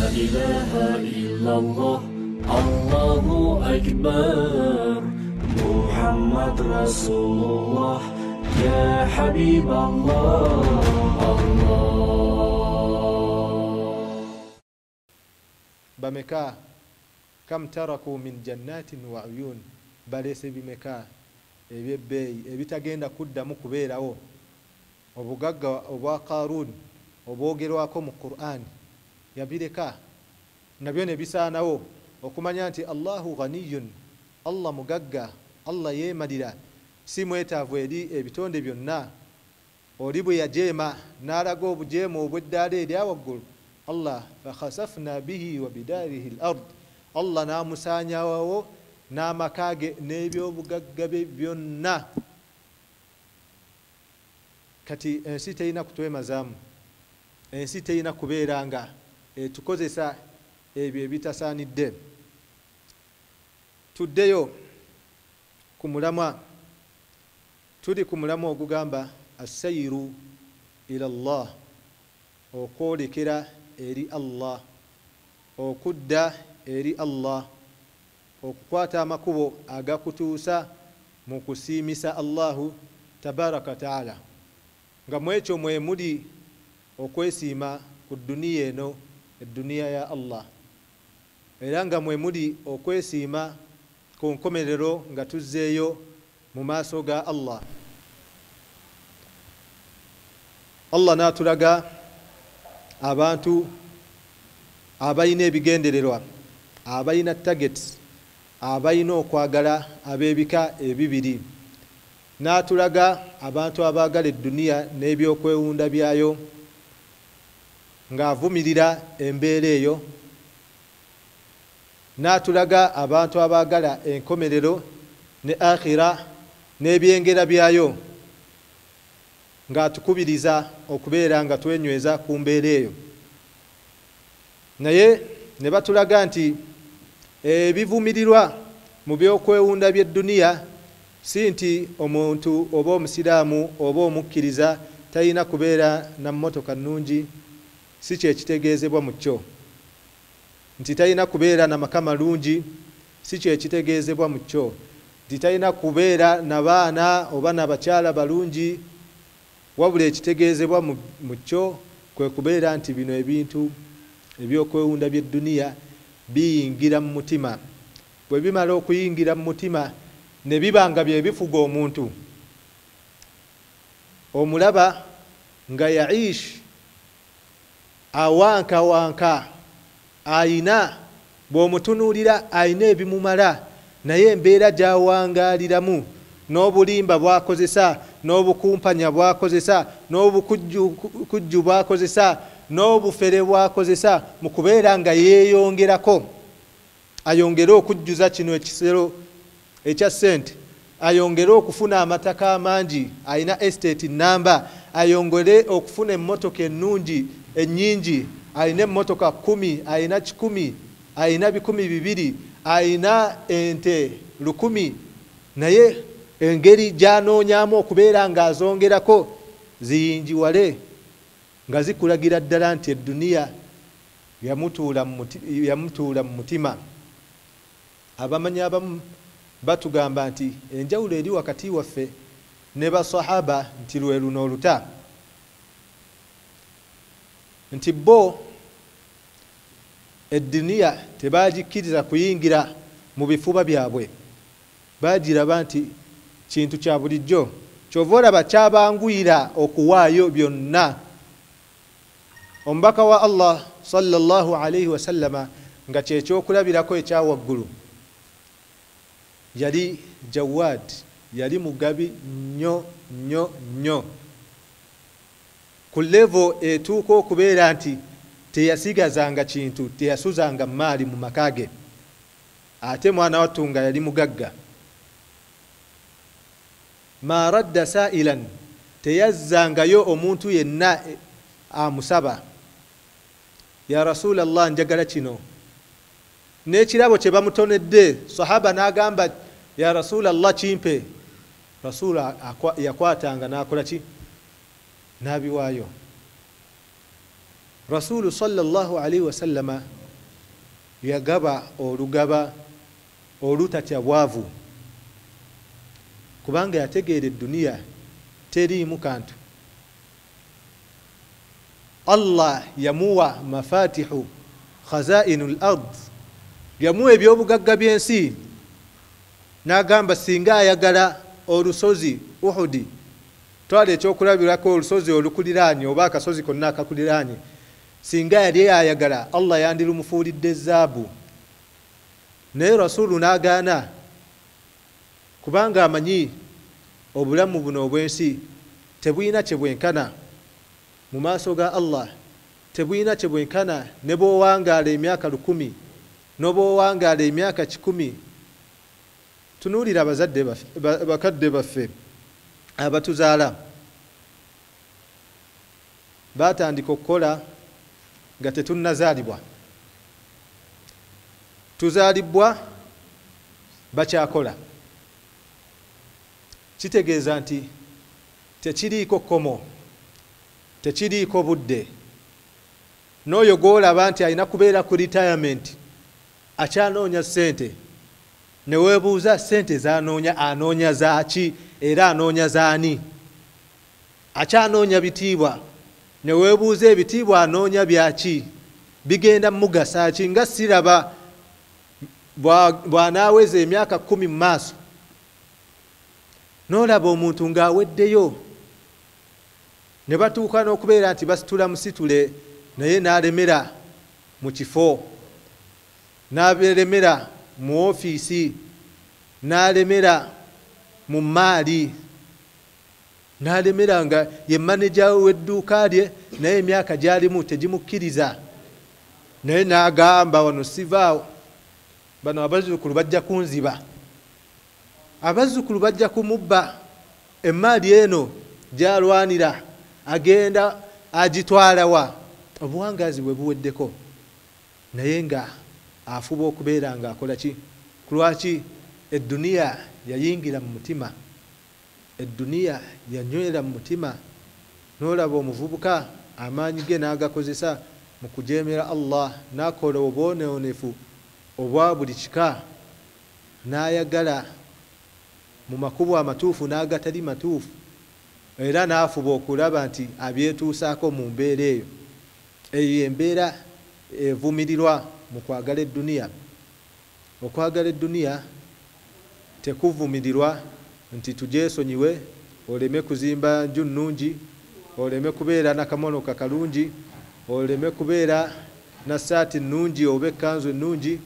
إله إلا الله الله أكبر محمد رسول الله يا حبيب الله بمكا كم تركوا من جنات وعيون بليس بمكا ebitagenda kuddamu kubeerawo obugagga obwa Qarun obwogerwako mu Qur'an yabireka nabyo ne bisaanawo okumanya nti Allahu ghaniyun, Allah mugagga, Allah yeemalira, si mwetaavu eri ebitonde byonna. Oli bwe yajeema n'alaga obujeemu obw'eddaala erya waggulu, Allah fakhasafna bihi wa bidarihi al-ard, Allah n'amusaanyawo n'amakaage n'ebyobugagga bye byonna. Kati ensi terina kutwemazaamu, ensi terina kubeera nga tukozesa ebyo ebitasaanidde. Tuddeyo ku mulamwa, tuli ku mulamwa ogugamba assayru ila Allah, okwolekera eri Allah, okudda eri Allah, okukwata amakubo agakutuusa mu kusiimisa Allahu tabaraka taala, nga mwekyo mwe muli okwesiima ku duniya eno, eduniya ya Allah, era nga mwe muli okwesiima ku nkomerero nga tuzzeeyo mu maaso ga Allah. Allah n'atulaga abantu abalina ebigendererwa, abalina targets, abalina okwagala ab'ebika ebibiri. N'atulaga abantu abaagala edduniya n'ebyokwewunda byayo ng'avumirira embeera eyo. N'atulaga abantu abaagala enkomerero ne akhira n'ebyengera byayo ng'atukubiriza okubeera nga twenyweza ku mbeera eyo. Naye ne batulaga nti ebivumirirwa mu byokwewunda by'edduniya si nti omuntu oba omusiraamu oba omukkiriza talina kubeera na mmotoka nnungi, si kyekitegeezebwa mu kyo. Nti talina kubeera na maka malungi, si kyekitegeezebwa mu kyo. Nti talina kubeera na baana oba na bakyala balungi, wabula ekitegeezebwa mu kyo kwe kubeera nti bino ebintu ebyokwewunda by'edduniya biyingira mu mutima. Bwe bimala okuyingira mu mutima ne biba nga bye bifuga omuntu, omulaba nga yaish awankawanka, ayina bw'omutunuulira ayina ebimumala, naye embeera gy'awangaaliramu n'obulimba bw'akozesa, n'obukumpanya bw'akozesa, n'obukujju bw'akozesa, n'obufere bw'akozesa mu kubeera nga yeeyongerako, ayongere okujjuza kino ekisero ekya ssente, ayongere okufuna amataka amangi, ayina estate namba, ayongere okufuna emmotoka ennungi ennyingi, ayina emmotoka 10, ayina 100, ayina 200, ayina ente 100, naye engeri gy'anoonyaamu okubeera ng'azongerako ziyinjiwale nga zikulagira ddala nti edduniya yamutuula mu mutima. Abamanyi abamu batugamba nti enjawulo eri wakati waffe ne basahaba nti lwe luno oluta, nti bo edduniya tebagikkiriza kuyingira mu bifuba byabwe, bagiraba nti kintu kya bulijjo, kyova olaba kyabanguyira okuwaayo byonna. Omubaka wa Allah sallallahu alayhi wa sallama nga kyekyokulabirako ekyawaggulu, yali Jawad, yali mugabi nnyo nnyo nnyo, ku level etuuka okubeera nti teyasigazanga kintu, teyasuzanga maali mu makage. Ate mwana wattu nga yali mugagga. Ma radda sa'ilan, teyazzangayo omuntu yenna amusaba, ya Rasulallah njagala kino. N'ekirabo kye bamutonedde, sahaba n'agamba ya Rasulallah kimpe, Rasula yakwatanga n'akola ki? N'abiwaayo. Rasulu sallallahu alayhi wa sallama yagaba olugaba olutatya bwavu kubanga yategeera eduniya teriimu kantu. Allah yamuwa mafatihu khazainul ard, yamuwa ebyobugagga byensi, n'agamba singa ayagala olusozi Uhudi, twala ekyokulabirako olusozi olukuliraanye oba akasozi konna akakuliraanye, singa yali ayagala Allah yandirumufuulidde zaabu. Naye Rasulu n'agaana kubanga amanyi obulamu buno obwensi tebulina kye bwenkana mu maaso ga Allah, tebulina kye bwenkana ne bw'owangaala emyaka 100 n'obw'owangaala emyaka 100. Tunuulira abazadde bakadde baffe abatuzaala, batandika okukola nga tetunnazaalibwa. Tuzaalibwa bakyakola, kitegeeza nti tekiriiko kkomo, tekiriiko budde. N'oyo gw'olaba nti alina kubeera ku retirement akyanoonya ssente, ne weebuuza ssente z'anoonya, anoonya zaaki era anoonya zaani? Akyanoonya bitiibwa, ne weebuuza ebitiibwa anoonya byaki, bigenda mugasa ki? Nga siraba bw'anaaweza emyaka 10 mu maaso n'olaba omuntu ng'aweddeyo, ne batuuka n'okubeera nti basitula musitule, naye n'alemera mu kifo, n'alemera mu ofiisi, n'alemera mu maali, n'alemera nga ye maneja w'edduuka lye, naye emyaka gy'alimu tegimukkiriza. Naye n'agamba wano sivaawo, bano abazzukulu bajja kunziba, abazzukulu bajja kumubba, emaali eno gy'alwanira agenda agitwala wa? Obuwangazi bwe buweddeko, naye nga afuba okubeera nga akola ki? Lwaki? Edduniya yayingira mu mutima, edduniya yanywera mu mutima. N'olaba omuvubuka amaanyi ge n'agakozesa mu kujeemera Allah, n'akola obwonoonefu obwa buli kika, n'ayagala mu makubo amatuufu n'agatali matuufu, era n'afuba okulaba nti abyetuusaako mu mbeera eyo. Eyo embeera evumirirwa mu kwagala edduniya. Okwagala edduniya tekuvumirirwa nti tugyesonyiwe, oleme kuzimba nju nnungi, oleme kubeera nakamono kakalungi, oleme kubeera na saati nnungi oba ekkanzu ennungi,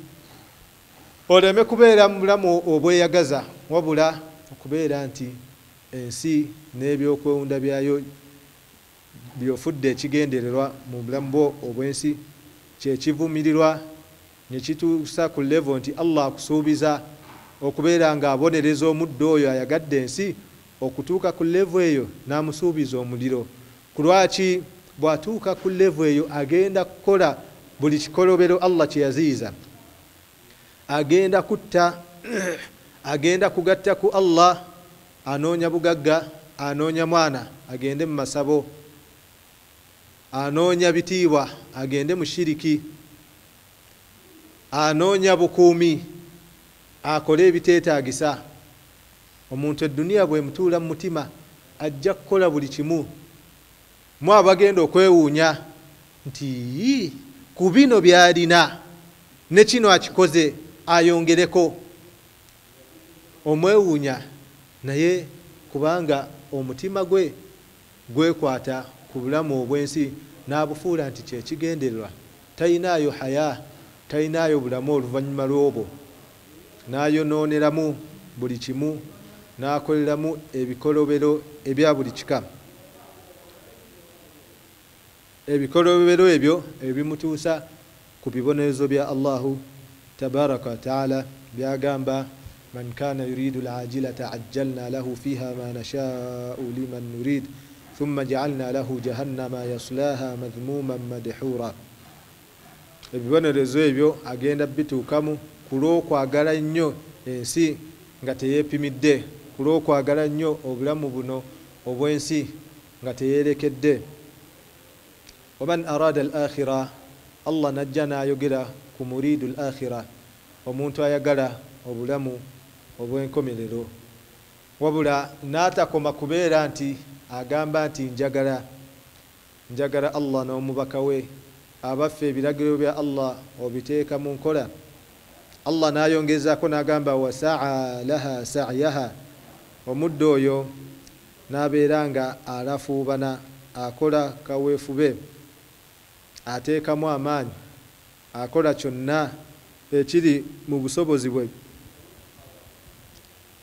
oleme kubeera mu bulamu obweyagaza, wabula okubeera nti ensi n'ebyokwewunda byayo byofudde ekigendererwa mu bulamu bwo obwensi, kyekivumirirwa ne kituusa ku level nti Allah akusuubiza okubeera ng'abonereza omuddo oyo ayagadde ensi okutuuka ku level eyo n'amusuubiza omuliro. Ku lwaki? Bw'atuuka ku level eyo agenda kukola buli kikolobero Allah kye yaziyiza, agenda kutta, agenda kugatta ku Allah, anoonya bugagga, anoonya mwana agende mu masabo, anoonya bitiibwa agende mu shiriki, anoonya bukuumi akole ebiteetaagisa. Omuntu edduniya bwe mutuula mu mutima ajja kukola buli kimu. Mu abagenda okwewuunya nti ku bino by'alina ne kino akikoze ayongereko, omwewuunya naye kubanga omutima gwe gwekwata ku bulamu obwensi n'abufuula nti kyekigendererwa, talinaayo haya, talinaayo bulamu oluvannyuma lw'obwo, n'ayonooneramu buli kimu, n'akoleramu ebikolobero ebya buli kika. Ebikolobero ebyo ebimutuusa ku bibonerezo bya Allahu tabaraka wa taala byagamba, man kana yuridu al-ajilata ajjalna lahu fiha ma nasha'u liman nurid thumma ja'alna lahu jahannama yaslaha madhmuman madhura. Ebibonerezo ebyo agenda bituukamu ku lw'okwagala nnyo ensi nga teyeepimidde, ku lw'okwagala nnyo obulamu buno obwensi nga teyeerekedde. Waman arada al-akhira Allah najja n'ayogera ku muridu al-akhira, omuntu ayagala obulamu obw'enkomerero, wabula n'atakoma kubeera nti agamba nti njagala Allah n'omubaka we, abaffe ebiragiro bya Allah obiteeka mu nkola. Allah n'ayongezaako n'agamba wasa'a laha sa'yaha, omuddo oyo n'abeera nga alafuubana, akola kaweefube, ateekamu amaanyi, akola kyonna ekiri mu busobozi bwe.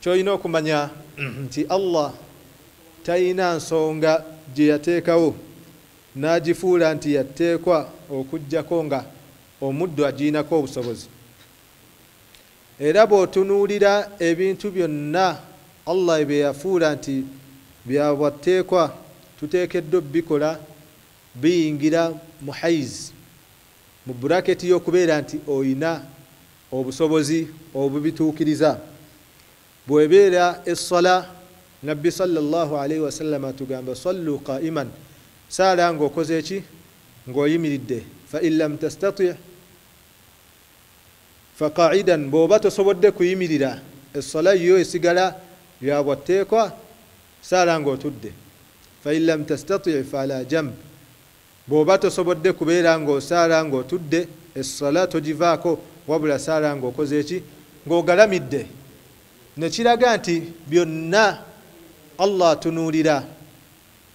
Kyolina okumanya nti Allah talina nsonga gye yateekawo n'agifuula nti yateekwa okuggyako nga omuddo agiinako obusobozi. Era bw'otunuulira ebintu byonna Allah bye yafuula nti byabwateekwa tuteekeddwa bikola biyingira mu haiz, mu buraketi y'okubeera nti oyina obusobozi obubituukiriza. Bw'ebeera essala, Nabbi sallallahu alaihi wasallam atugamba sallu qa'iman, saala ng'okoze eki? Ng'oyimiridde. Fa in lam tastati' fa qa'idan, bw'oba tosobodde kuyimirira, essala yo esigala yabwateekwa, saala ng'otudde. Fa in lam tastati' fa ala jamb, bw'oba tosobodde kubeera ng'osaala ng'otudde, essala togivaako, wabula saala ng'okoze eki? Ng'ogalamidde. Nekiraga nti byonna Allah tunuulira.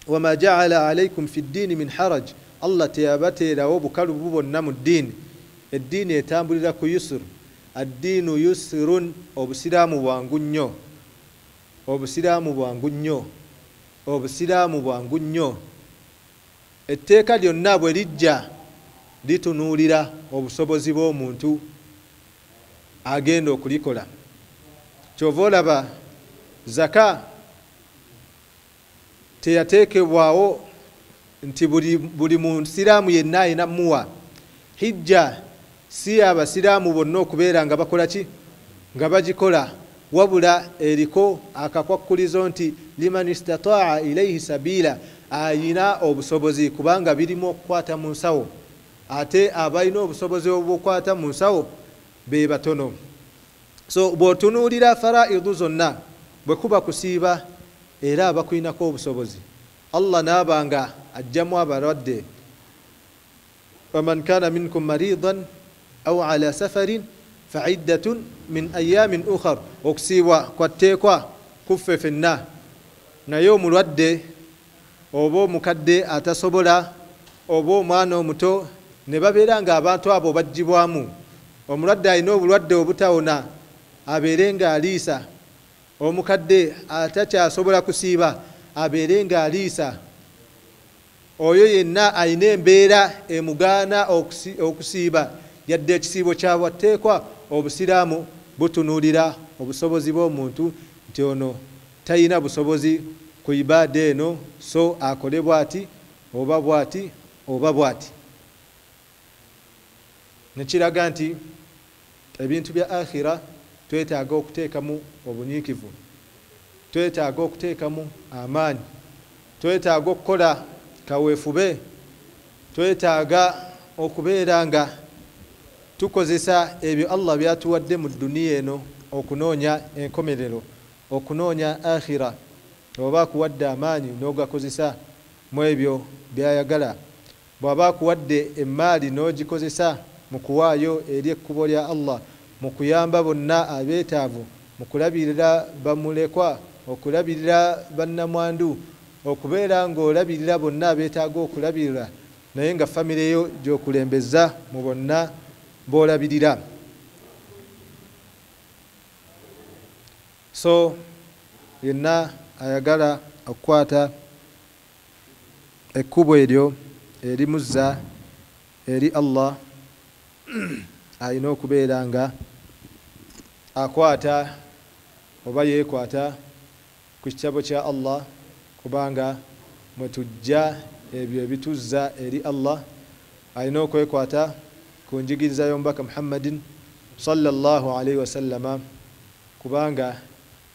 Wama ja'ala alaykum fi ddiini min haraj, Allah teyabateerawo bukalubu bwonna mu ddiini. Eddiini etambulira ku yusur. Addiinu yusrun, obusiraamu bwangu nnyo, obusiraamu bwangu nnyo, obusiraamu bwangu nnyo. Etteeka lyonna bwe lijja litunuulira obusobozi bw'omuntu agenda okulikola. Kyova olaba zaka teyateekebwawo nti buli musiraamu yenna ayina muwa. Hijja si abasiraamu bonna okubeera nga bakola ki? Nga bagikola, wabula eriko akakwakkulizo nti liman istata'a ilayhi sabila, ayina obusobozi, kubanga birimu okukwata mu nsawo, ate abalina obusobozi obw'okukwata mu nsawo be batono. So bw'otunuulira faraidu zonna, bwe kuba kusiiba era abakulinako obusobozi, Allah n'abanga ajjamu abalwadde, waman kana minkum maridan aw ala safarin fa'iddatun min ayamin ukhar, okusiibwa kwatteekwa kuffe ffenna, naye omulwadde oba omukadde atasobola oba omwana omuto ne babeera nga abantu abo baggibwamu. Omulwadde alina obulwadde obutawona abeere nga aliisa, omukadde atakyasobola kusiiba abeere nga aliisa, oyo yenna alina embeera emugaana okusiiba, yadde ekisiibo kyabwateekwa. Obusiraamu butunuulira obusobozi bw'omuntu nti ono talina busobozi ku ibaada eno, so akole bw'ati oba bw'ati oba bw'ati. Nekiraga nti ebintu bya akhira twetaaga okuteekamu obunyiikivu, twetaaga okuteekamu amaanyi, twetaaga okukola kaweefube, twetaaga okubeera nga tukozesa ebyo Allah byatuwadde mu dduniya eno okunoonya enkomerero, okunoonya akhira. Bw'aba akuwadde amaanyi n'ogakozesa mu ebyo byayagala, bw'aba akuwadde emmaali n'ogikozesa mu kuwaayo eri ekkubo lya Allah, mu kuyamba bonna abeetaavu, mu kulabirira bamulekwa, okulabirira bannamwandu, okubeera ng'olabirira bonna abeetaaga okulabirira, naye nga famire yo gy'okulembeza mu bonna b'olabirira. So yenna ayagala okukwata ekkubo eryo erimuzza eri Allah alina okubeera nga akwata oba yeekwata ku kitabo kya Allah, kubanga mwe tujja ebyo ebituzza eri Allah, alina okwekwata ku njigiriza y'omubaka Muhammadin sallallahu alaihi wasallama, kubanga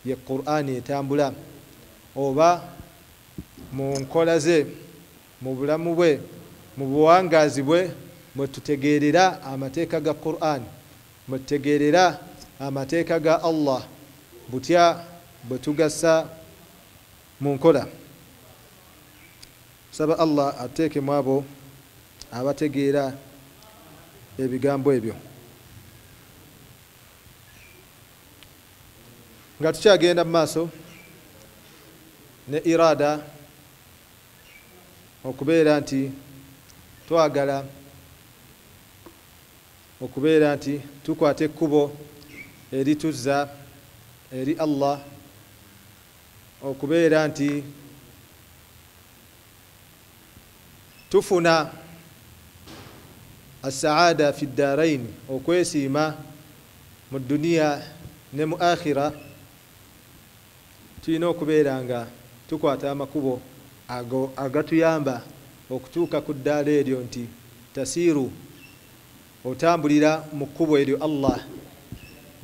ye Qur'ani etambula, oba mu nkola ze, mu bulamu bwe, mu buwangaazi bwe, mwe tutegeerera amateeka ga Qur'an, mwe tutegeerera amateeka ga Allah, butya bwe tugassa mu nkola. Saba Allah ateeke mu abo abategeera ebigambo ebyo. Nga tukyagenda mu maaso ne irada okubeera nti twagala okubeera nti tukwata ekkubo erituzza eri Allah, okubeera nti tufuna as-saada fi ddarain, okwesiima mu duniya ne mu akhira. Tulina okubeera nga tukwata amakubo ago agatuyamba okutuuka ku ddaala eryo, nti tasiiru, otambulira mu kkubo eryo Allah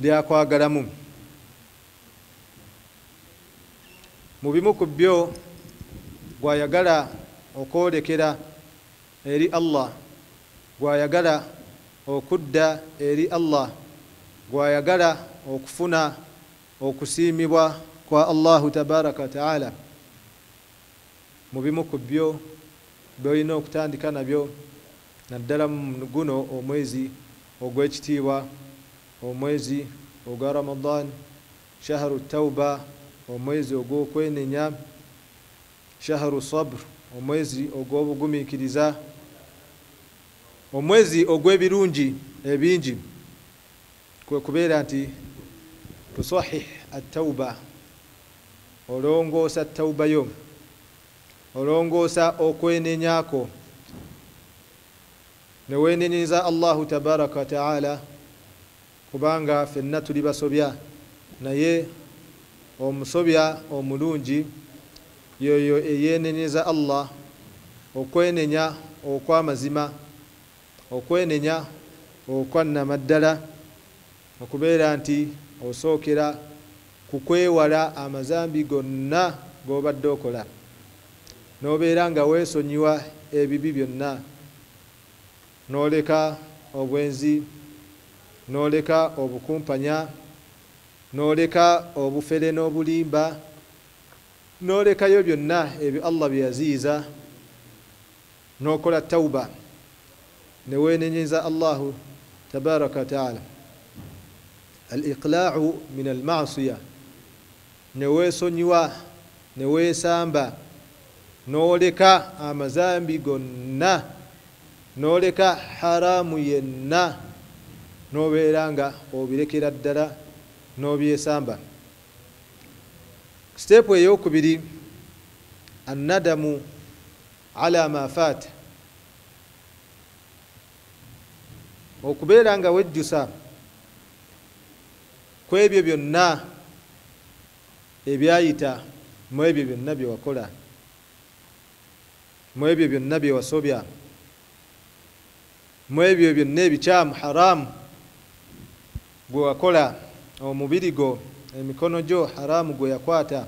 lyakwagalamu. Mu bimu ku byo gwayagala okwolekera eri Allah, gwayagala okudda eri Allah, gwayagala okufuna okusiimibwa kwa Allahu tabaraka wa taala. Mu bimu ku byo byolina okutandika nabyo, naddala mu guno omwezi ogw'ekitiibwa, omwezi ogwa Ramadan, shahru tawba, omwezi ogw'okwenenya, shahru sabr, omwezi ogw'obugumiikiriza, omwezi ogw'ebirungi ebingi. Kwe kubeera nti tusahih at-tawba, olongoosa tawba yo, olongoosa okwenenyako, ne weenenyeza Allahu tabaraka wa taala, kubanga ffenna tuli basobya, naye omusobya omulungi yoyo eyeenenyeza Allah, okwenenya okw'amazima, okwenenya okwannamaddala, okubeera nti osookera ku kwewala amazambi gonna g'obadde okola, n'obeera nga weesonyiwa ebibi byonna, n'oleka obwenzi, n'oleka obukumpanya, n'oleka obufere n'obulimba, n'olekayo byonna ebyo Allah bye yaziyiza, n'okola tawba, ne weenenyeza Allahu tabaraka wa taala. Al-iqlaa'u min al-ma'siya, ne weesonyiwa, ne weesamba, n'oleka amazambi gonna, n'oleka haramu yenna, n'obeera nga obirekera ddala n'obyesamba. Siteepu ey'okubiri, annadamu ala ma faata, okubeera nga wejjusa ku ebyo byonna ebyayita mu ebyo byonna bye wakola, mu ebyo byonna bye wasobya, mu ebyo byonna ebikyamu haramu gwe wakola, omubiri gwo, emikono gyo haramu gwe yakwata,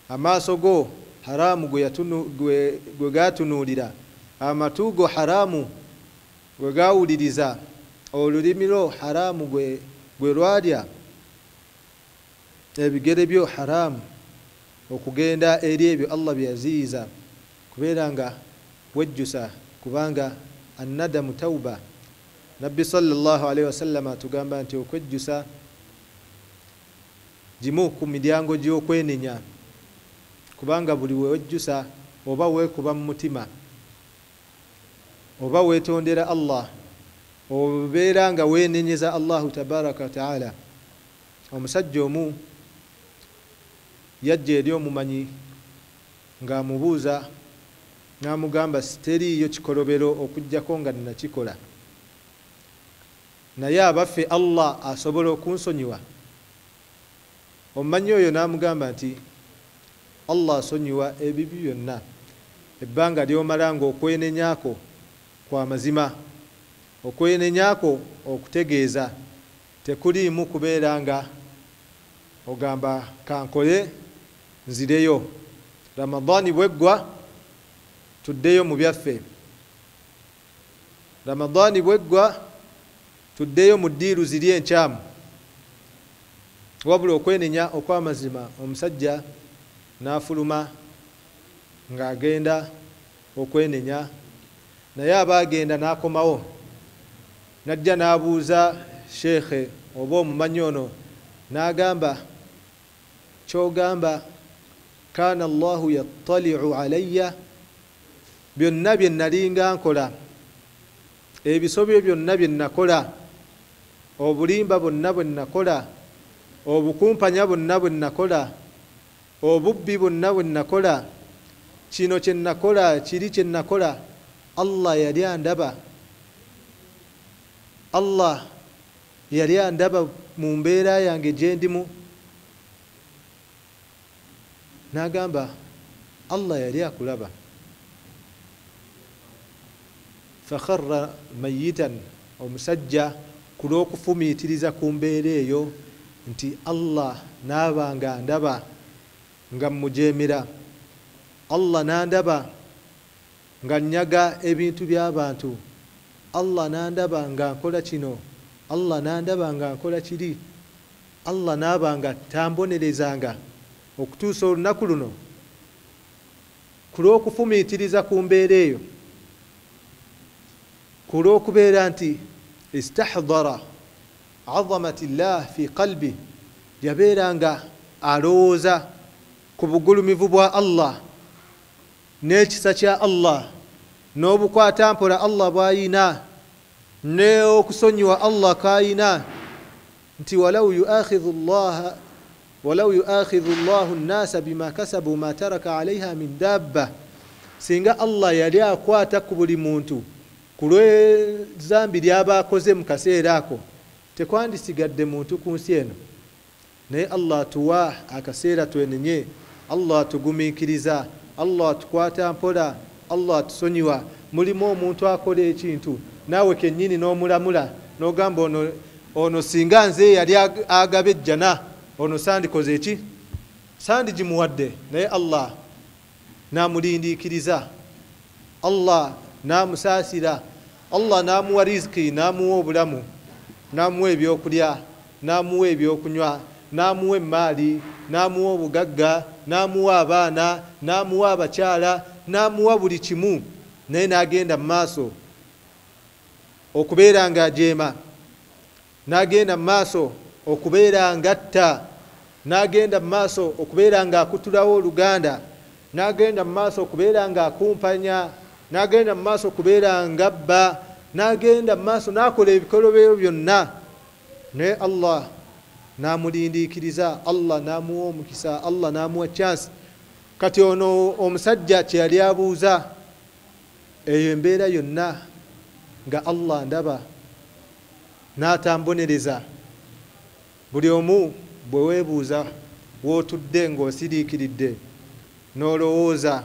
amaaso go haramu gwe gatunuulira, amatu go haramu gwe gawuliriza, olulimi lwo haramu gwe lwalya, ebigere byo haramu okugenda eri ebyo Allah bye yaziyiza. Kubeera nga wejjusa, kubanga annadamu tawba. Nabbi sallallahu alaihi wasallam atugamba nti okwejjusa gimu ku miryango gy'okwenenya, kubanga buli wewejjusa oba weekuba mu mutima, oba weetondera Allah, obeera nga weenenyeza Allahu tabaraka wa taala. Omusajja omu yajja eri omumanyi ng'amubuuza, n'amugamba teriiyo kikolobero okuggyako nga nnakikola, naye abaffe Allah asobola okunsonyiwa. Omumanyi oyo n'amugamba nti Allah asonyiwa ebibi byonna, ebbanga ly'omala ng'okwenenyako kwa mazima, okwenenyako okutegeeza, tekuliimu kubeera nga ogamba kankole nzireyo, Ramadani bweggwa tuddeyo mu byaffe. Ramadani bweggwa tuddeyo mu ddiiru ziri enkyamu wabula okwenenya okw'amazima omusajja n'afuluma ng'agenda okwenenya naye abaagenda n'akomawo najja n'abuuza sheekhe oba omumanyi ono n'agamba kyogamba kaana allahu yattali'u alayya byonna bye nalinga nkola ebisobyo byonna bye nakola obulimba bwonna bwe nakola obukumpanya bwonna bwe nakola obubbi bwonna bwe nakola kino kye nakola kiri kye nakola Allah yali andaba Allah yali andaba mu mbeera yange gye ndimu n'agamba Allah yali akulaba fakharra mayitan omusajja ku lw'okufumiitiriza ku mbeera eyo nti Allah n'abanga ndaba nga mmujeemera Allah n'andaba nga nnyaga ebintu by'abantu Allah n'andaba nga nkola kino Allah n'andaba nga nkola kiri Allah n'abanga tambonerezanga okutuusa olunaku luno ku lw'okufumiitiriza ku mbeera eyo ku lw'okubeera nti istahdara azamati llah fi qalbi yabeeranga alowooza ku bugulumivu bwa Allah n'ekisa kya Allah n'obukwatampola Allah bw'ayina n'okusonyiwa Allah k'ayina nti walau yuakhidhu llahu nnasa bima kasabu ma taraka alaiha min dabba singa Allah yali akwata ku buli muntu ku lw'ezambi ly'aba akoze mu kaseera ako tekwandisigadde muntu ku nsi eno naye Allah atuwa akaseera twenenye Allah atugumiikiriza Allah atukwata mpola Allah atusonyiwa mulimu omuntu akola ekintu naawe kennyini n'omulamula n'ogamba ono singa nze yali agaba ejjana ono sandikoze eki sandigimuwadde naye Allah n'amulindiikiriza Allah n'amusaasira Allah n'amuwa riziki n'amuwa obulamu n'amuwa ebyokulya n'amuwa ebyokunywa n'amuwa emaali n'amuwa obugagga n'amuwa abaana n'amuwa abakyala n'amuwa buli kimu naye n'agenda mu maaso okubeera nga ajeema n'agenda mu maaso okubeera nga atta n'agenda mu maaso okubeera nga akutulawo oluganda n'agenda mu maaso okubeera nga akumpanya n'agenda mu maaso okubeera nga abba n'agenda mu maaso n'akola ebikolobero byonna naye Allah n'amulindiikiriza Allah n'amuwa omukisa Allah n'amuwa chance kati ono omusajja kye yali abuuza eyo embeera yonna nga Allah ndaba n'atambonereza buli omu bwe weebuuza wootudde ng'osiriikiridde n'olowooza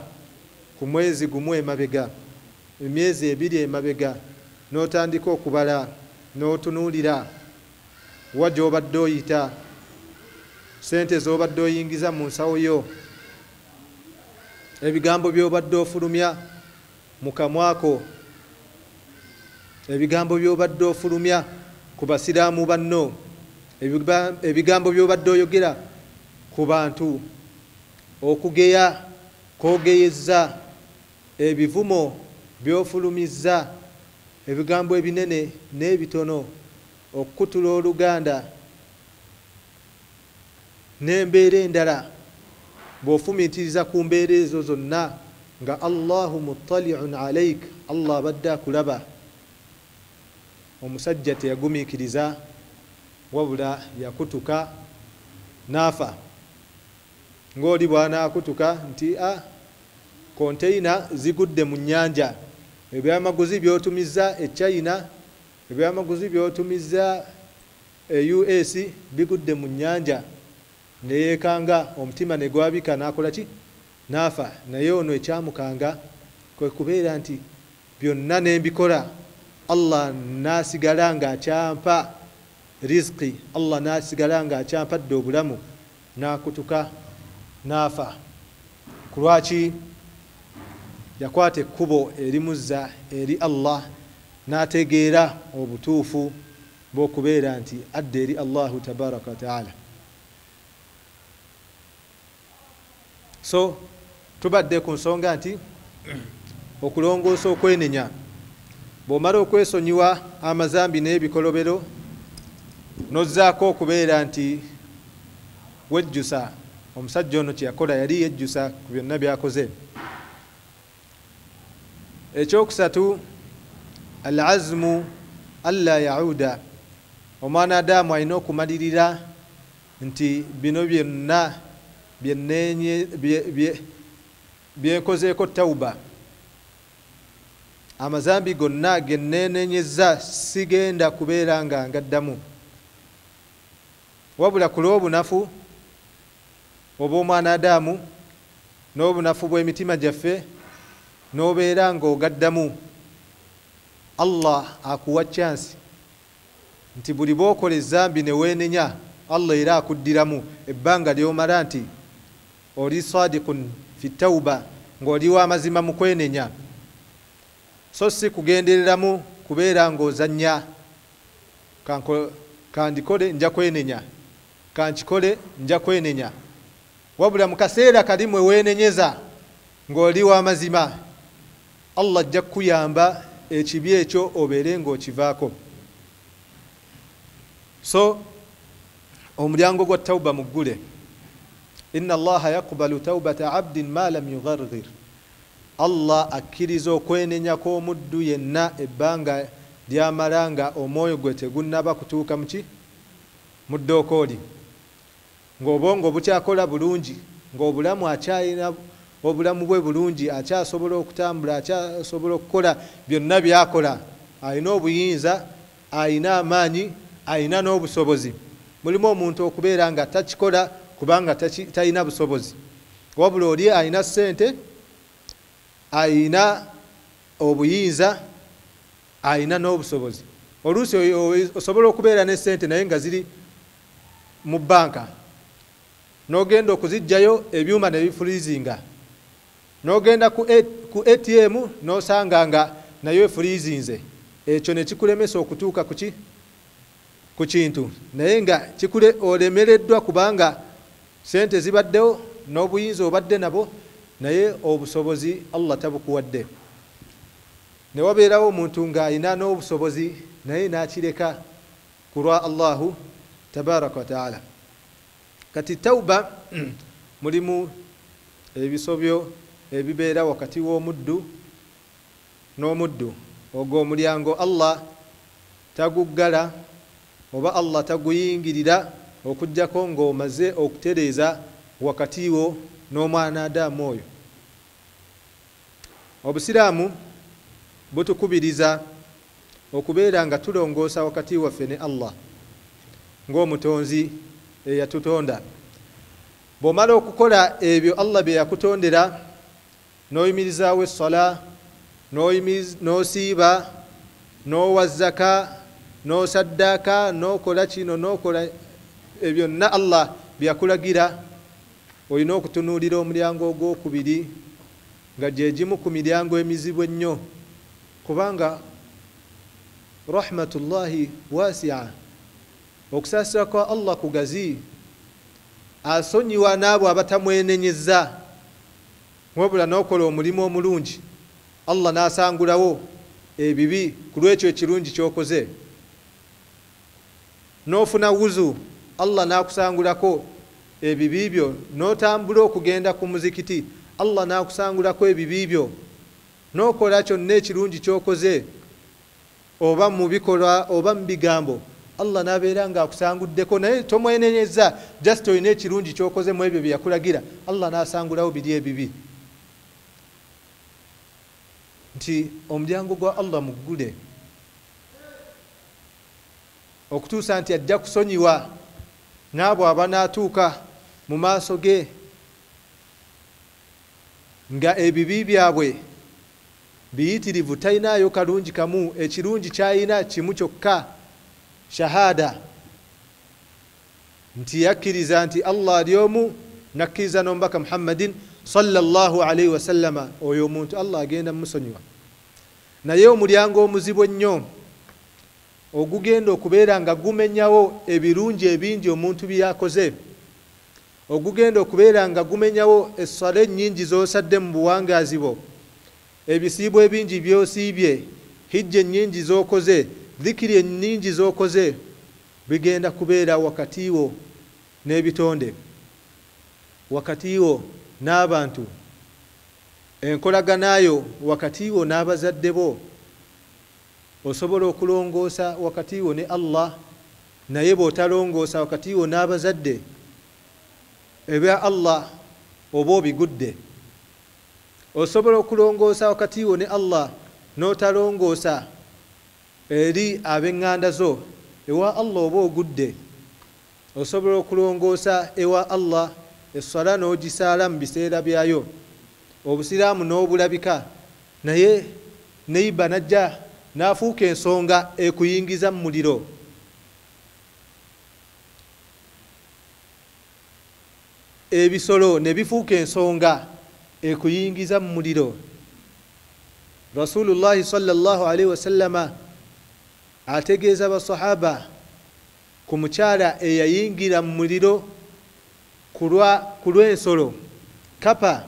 ku mwezi gumu emabega emyezi ebiri emabega n'otandika okubala n'otunuulira wa gy'obadde oyita sente z'obadde oyingiza mu nsawo yo ebigambo by'obadde ofulumya mu kamwako ebigambo by'obadde ofulumya ku basiraamu banno ebigambo by'obadde oyogera ku bantu okugeya kwogeyezza ebivumo by'ofulumizza ebigambo ebinene n'ebitono okukutula oluganda n'embeera endala bw'ofumiitiriza ku mbeera ezo zonna nga Allahu muttali'un alaik Allah abadde akulaba omusajja teyagumiikiriza wabula yakutuka n'afa ng'oli bw'anaakutuka nti konteyina zigudde mu nnyanja ebyamaguzi by'otumizza e China ebyamaguzi by'otumizza e US bigudde mu nnyanja neyeekanga omutima ne gwabika n'akola ki n'afa naye ono ekyamukanga kwe kubeera nti byonna ne mbikola Allah n'asigala ng'akyampa riziki Allah n'asigala ng'akyampadde obulamu n'akutuka n'afa ku lwaki yakwata ekkubo erimuzza eri Allah n'ategeera obutuufu bw'okubeera nti adda eri Allahu tabaraka wa taala. So tubadde ku nsonga nti okulongoosa okwenenya, bw'omala okwesonyiwa amazambi n'ebikolobero n'ozzaako okubeera nti wejjusa. Omusajja ono kyeyakola yali yejjusa ku byonna byakoze. Ekyokusatu, al azmu alla yauda. Omwana Adamu alina okumalirira nti bino byonna byenkozeeko tawuba, amazambi gonna genneenenyezza sigenda kubeera nga ngaddamu, wabula ku lw'obunafu obw'omwana Adamu n'obunafu bw'emitima gyaffe n'obeera ng'ogaddamu. Allah akuwa chance nti buli bw'okola ezzambi ne weenenya, Allah era akuddiramu ebbanga ly'omala nti oli sadiqun fi tawba, ng'oli w'amazima mu kwenenya. So si kugendereramu kubeera ng'ozannya, kandikole nja kwenenya, kankikole nja kwenenya, wabula mu kaseera kali mwe weenenyeza ng'oli w'amazima, Allah ajja kukuyamba ekibi ekyo obeere ng'okivaako. So omulyango gwa tawba muggule. Inna Allaha yaqbalu tawbata abdin ma lam yugharghir. Allah akkiriza okwenenya kw'omuddu yenna ebbanga ly'amala nga omwoyo gwe tegunnaba kutuuka muki mu ddookooli, ng'obwongo bukyakola bulungi, ng'obulamu akyalina obulamu bwe bulungi, akyasobola okutambula, akyasobola okukola byonna byakola, alina obuyinza, alina amaanyi, alina n'obusobozi. Mulimu omuntu okubeera nga takikola kubanga talina busobozi, wabula oli alina ssente, alina obuyinza, alina n'obusobozi. Oluusi osobola okubeera ne ssente naye nga ziri mu banka, n'ogenda okuzijjayo ebyuma ne bifurizinga, n'ogenda ku ATM n'osanga nga nayo efurizinze. Ekyo ne kikulemesa okutuuka ku kintu, naye nga olemereddwa kubanga sente zibaddewo n'obuyinza obadde nabo, naye obusobozi Allah tabukuwadde. Ne wabeerawo omuntu ng'alina n'obusobozi naye n'akireka ku lwa Allahu tabaraka wa taala. Kati tawba mulimu ebisobyo ebibeera wakati w'omuddu n'omuddu. Ogwo omulyango Allah taguggala oba Allah taguyingirira okujjako ng'omaze okutereeza wakati wo n'omwana Adamu oyo. Obusiraamu butukubiriza okubeera nga tulongoosa wakati waffe ne Allah ng'omutonzi eyatutonda. Bw'omala okukola ebyo Allah bye yakutondera, n'oyimirizaawo essala, n'osiiba, n'owa zaka, n'osaddaaka, n'okola kino, n'okola ebyo byonna Allah bye yakulagira, olina okutunuulira omulyango ogwokubiri nga gye gimu ku miryango emizibu ennyo, kubanga rahmatullahi wasi'a, okusaasira kwa Allah kugazi, asonyiwa n'abo abatamwenenyezza, wabula n'okola omulimu omulungi Allah n'asangulawo ebibi ku lw'ekyo ekirungi ky'okoze, n'ofuna wuzu Allah n'akusangulako ebibi byo, n'otambula okugenda ku muzikiti Allah n'akusangulako ebibi byo, n'okola kyonna ekirungi ky'okoze oba mu bikolwa oba mu bigambo, Allah n'abeera ng'akusanguddeko, naye tomwenenyezza, just olina ekirungi ky'okoze mu ebyo bye yakulagira, Allah n'asangulawo biri ebibi. Nti omulyango gwa Allah muggule okutuusa nti ajja kusonyiwa n'abo abanaatuuka mu maaso ge nga ebibi byabwe biyitirivu, talinaayo kalungi kamu, ekirungi kyalina kimu kyokka, shahada, nti yakkiriza nti Allah ali omu, nakkiriza n'omubaka Muhammadin sallallahu alaihi wasallama, oyo omuntu Allah agenda mumusonyiwa. naye omulyango omuzibu ennyo ogugenda okubeera nga gumenyawo ebirungi ebingi omuntu byakoze, ogugenda okubeera nga gumenyawo essala ennyingi z'osadde mu buwangaazi bwo, ebisiibwa ebingi by'osiibye, hijja ennyingi z'okoze, dhikiri ennyingi z'okoze, bigenda kubeera wakati wo n'ebitonde, wakati wo n'abantu, enkolaganayo wakati wo n'abazadde bo. Osobola okulongoosa wakati wo ne Allah, naye bw'otalongoosa wakati wo n'abazadde, ebya Allah oba obigudde. Osobola okulongoosa wakati wo ne Allah n'otalongoosa eri ab'eŋŋanda zo, ewa Allah oba ogudde. Osobola okulongoosa ewa Allah essala n'ogisaala mu biseera byayo, obusiraamu n'obulabika, naye neiba najja n'afuuka ensonga ekuyingiza mu muliro. Ebisolo ne bifuuka ensonga ekuyingiza mu muliro. Rasulullahi sallallahu alaihi wasallama ategeeza abasahaba ku mukyala eyayingira mu muliro ku lw'ensolo kapa,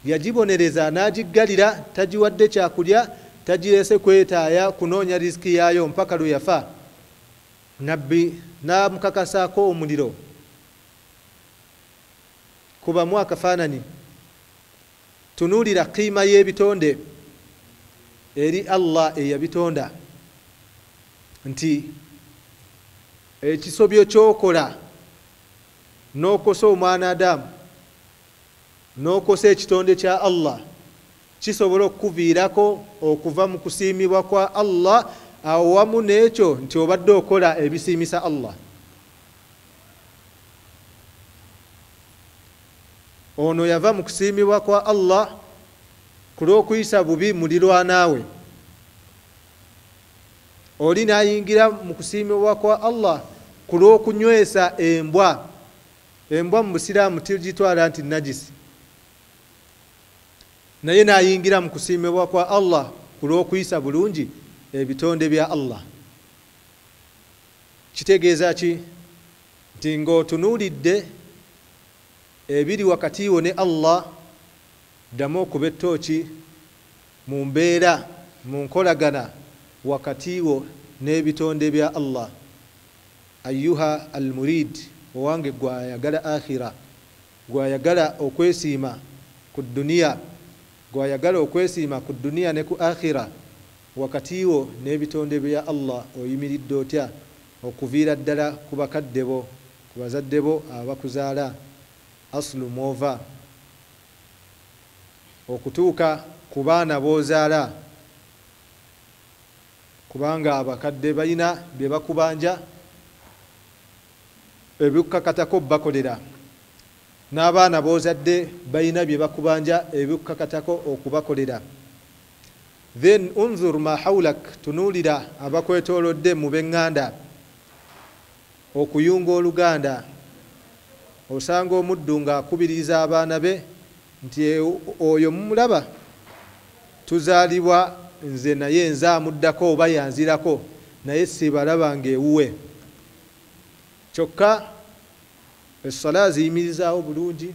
yagibonereza n'agiggalira, tagiwadde kyakulya, tagirese kwetaaya kunoonya riziki yaayo mpaka lwe yafa. Nabbi n'amukakasaako omuliro. Kubamu akafaananyi, tunuulira qiima y'ebitonde eri Allah eyabitonda, nti ekisobyo ky'okola n'okosa omwana Adamu n'okosa ekitonde kya Allah kisobola okukuviirako okuva mu kusiimibwa kwa Allah, awamu n'ekyo nti obadde okola ebisiimisa Allah. Ono yava mu kusiimibwa kwa Allah ku lw'okuyisa bubi mulirwanaawe. Oli n'ayingira mu kusiimibwa kwa Allah ku lw'okunywesa embwa. Embwa mu Busiraamu tugitwala nti najisi, naye n'ayingira mu kusiimibwa kwa Allah ku lw'okuyisa bulungi ebitonde bya Allah. Kitegeeza ki? Nti ng'otunuulidde ebiri wakati wo ne Allah, ddamu okuba ettooki mu mbeera, mu nkolagana wakati wo n'ebitonde bya Allah. Ayuha almurid, owange gwayagala akhira, gwayagala okwesiima ku duniya, gwayagala okwesiima ku duniya ne ku akhira, wakati wo n'ebitonde bya Allah oyimiridde otya okuviira ddala ku bakadde bo, ku bazadde bo abakuzaala, aslu mova, okutuuka ku baana b'ozaala, kubanga abakadde balina bye bakubanja ebikukakatako bakolera, n'abaana b'ozadde balina bye bakubanja ebikukakatako okubakolera. Then unzur ma hawlak, tunuulira abakwetoolodde mu b'eŋŋanda, okuyunga oluganda. Osanga omuddu ng'akubiriza abaana be nti oyo mumulaba, tuzaalibwa nze naye nzaamuddako oba yanzirako, naye sibalaba ng'ewuwe. Kyokka essala ziyimirizaawo bulungi,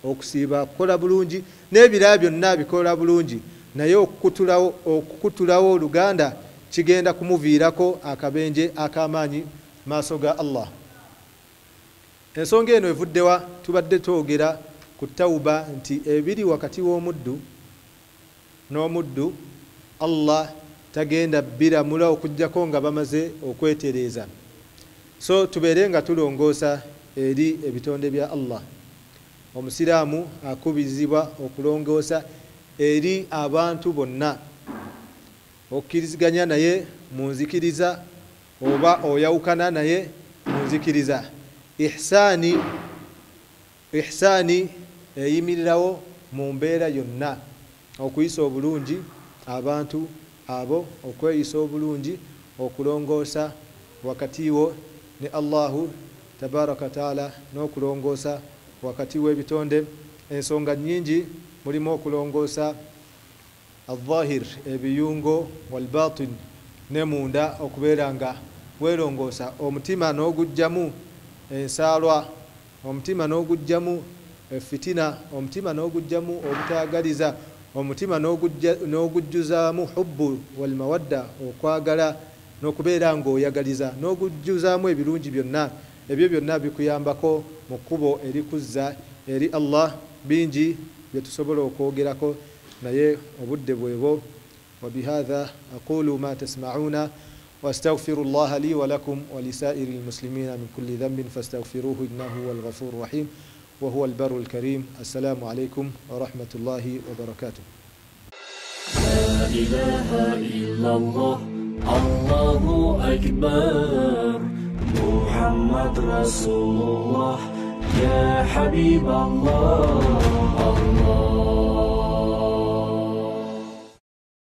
okusiiba kukola bulungi, n'ebirala byonna bikola bulungi, naye okukutulawo oluganda kigenda kumuviirako akabenje ak'amaanyi maaso ga Allah. Ensonga eno evuddewa tubadde twogera ku tawuba, nti ebiri wakati w'omuddu n'omuddu Allah tagenda biramula okujjako nga bamaze okwetereeza. So tubeere nga tulongoosa eri ebitonde bya Allah. Omusiraamu akubirizibwa okulongoosa eri abantu bonna, okkiriziganya naye mu nzikiriza oba oyawukana naye mu nzikiriza. Ihsaani eyimirirawo mu mbeera yonna, okuyisa obulungi abantu abo, okweyisa obulungi, okulongoosa wakati wo ne Allahu tabaraka wa taala, n'okulongoosa wakati w'ebitonde. Ensonga nnyingi, mulimu okulongoosa الظاهر ebiyungo والباطن nemunda okubeera nga werongosa omutima n'ogujjamu ensaalwa, omutima n'ogujjamu fitina, omutima n'ogujjamu obutaagaliza, omutima n'ogujjuzaamu hubbu wal mawadda, okwagala n'okubeera ng'oyagaliza, n'ogujjuzaamu ebirungi byonna. Ebyo byonna bikuyambako mu kkubo erikuzza eri Allah. Bingi bye tusobola okwogerako naye obudde bwebo. وبهذا أقول ما تسمعون وأستغفر الله لي ولكم ولسائر المسلمين من كل ذنب فاستغفروه إنه هو الغفور الرحيم وهو البر الكريم. السلام عليكم ورحمة الله وبركاته. لا إله إلا الله الله أكبر محمد رسول الله يا حبيب الله الله